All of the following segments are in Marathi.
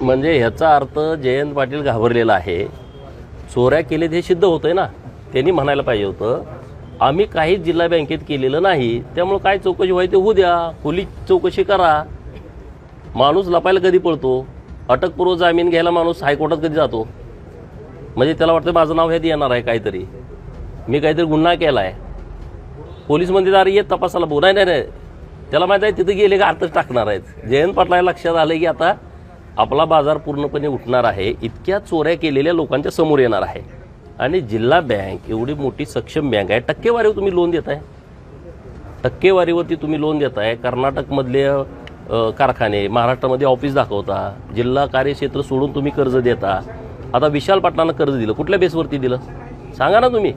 म्हणजे ह्याचा अर्थ जयंत पाटील घाबरलेला आहे. चोऱ्या केलेत हे सिद्ध होतंय ना. त्यांनी म्हणायला पाहिजे होतं आम्ही काहीच जिल्हा बँकेत केलेलं नाही, त्यामुळे काय चौकशी व्हायची होऊ द्या, पोलीस चौकशी करा. माणूस लपायला कधी पळतो? अटकपूर्व जामीन घ्यायला माणूस हायकोर्टात कधी जातो? म्हणजे त्याला वाटतं माझं नाव ह्यात येणार आहे, काहीतरी मी काहीतरी गुन्हा केला आहे. पोलीस म्हणते अरे येत तपासाला बोल. नाही, त्याला माहीत आहे तिथं गेले का अर्थच टाकणार आहेत. जयंत पाटलाला लक्षात आलं की आता आपला बाजार पूर्णपणे उठणार आहे. इतक्या चोऱ्या केलेल्या लोकांच्या समोर येणार आहे. आणि जिल्हा बँक एवढी मोठी सक्षम बँक आहे. टक्केवारीवर तुम्ही लोन देताय, टक्केवारीवरती तुम्ही लोन देताय. कर्नाटकमधले कारखाने महाराष्ट्रामध्ये ऑफिस दाखवता, जिल्हा कार्यक्षेत्र सोडून तुम्ही कर्ज देता. आता विशाल पाटलांना कर्ज दिलं, कुठल्या बेसवरती दिलं सांगा ना तुम्ही?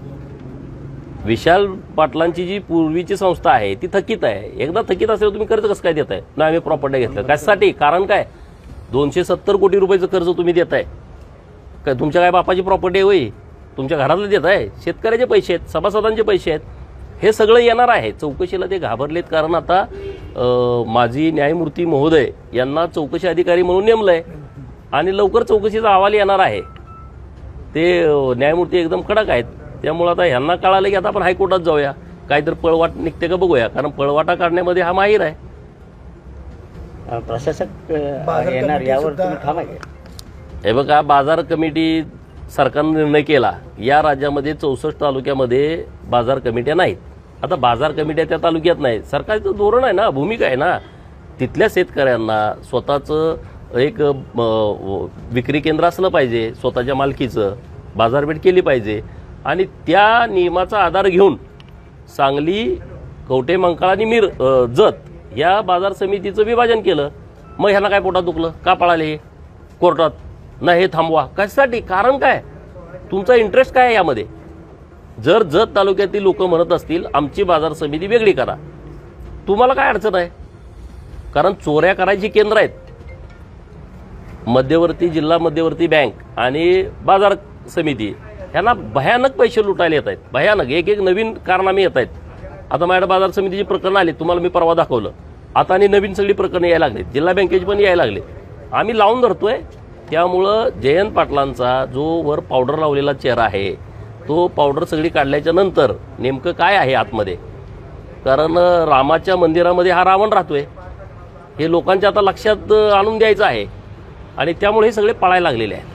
विशाल पाटलांची जी पूर्वीची संस्था आहे ती थकीत आहे. एकदा थकीत असल्यावर तुम्ही कर्ज कसं काय देताय? ना आम्ही प्रॉपर्टी घेतलं कशासाठी? कारण काय? 270 कोटी रुपयाचं कर्ज तुम्ही देताय. काय तुमच्या काय बापाची प्रॉपर्टी आहे होय? तुमच्या घरातलं देत आहे? शेतकऱ्याचे पैसे आहेत, सभासदांचे पैसे आहेत. हे सगळं येणार आहे. चौकशीला ते घाबरलेत कारण आता माजी न्यायमूर्ती महोदय यांना चौकशी अधिकारी म्हणून नेमलं आहे आणि लवकर चौकशीचा अहवाल येणार आहे. ते न्यायमूर्ती एकदम कडक आहेत. त्यामुळे आता ह्यांना कळालं की आता आपण हायकोर्टात जाऊया, काहीतरी पळवाट निघते का बघूया, कारण पळवाटा काढण्यामध्ये हा माहीर आहे. प्रशासक येणार यावर तुम्ही ठाम आहे? हे बघा, बाजार कमिटी सरकारने निर्णय केला. या राज्यामध्ये 64 तालुक्यामध्ये बाजार कमिट्या नाहीत. आता बाजार कमिट्या त्या तालुक्यात नाहीत. सरकारचं धोरण आहे ना, भूमिका आहे ना. तिथल्या शेतकऱ्यांना स्वतःचं एक विक्री केंद्र असलं पाहिजे, स्वतःच्या मालकीचं बाजारपेठ केली पाहिजे. आणि त्या नियमाचा आधार घेऊन सांगली, कवठे मंकाळ आणि जत या बाजार समितीचं विभाजन केलं. मग ह्यांना काय पोटात दुखलं? का पळाले हे कोर्टात? ना हे थांबवा कशासाठी? कारण काय? तुमचा इंटरेस्ट काय आहे यामध्ये? जर जत तालुक्यातील लोक म्हणत असतील आमची बाजार समिती वेगळी करा, तुम्हाला काय अडचण आहे? कारण चोऱ्या करायची केंद्र आहेत. मध्यवर्ती जिल्हा मध्यवर्ती बँक आणि बाजार समिती ह्यांना भयानक पैसे लुटायला येत आहेत. भयानक एक नवीन कारनामे येत आहेत. आता माझ्या बाजार समितीची प्रकरणं आली, तुम्हाला मी परवा दाखवलं. आता आणि नवीन सगळी प्रकरणं यायला लागलीत, जिल्हा बँकेची पण यायला लागले. आम्ही लावून धरतोय. त्यामुळं जयंत पाटलांचा जो वर पावडर लावलेला चेहरा आहे तो पावडर सगळी काढल्याच्या नंतर नेमकं काय आहे आतमध्ये? कारण रामाच्या मंदिरामध्ये हा रावण राहतोय हे लोकांच्या आता लक्षात आणून द्यायचं आहे. आणि त्यामुळे हे सगळे पळायला लागलेले आहेत.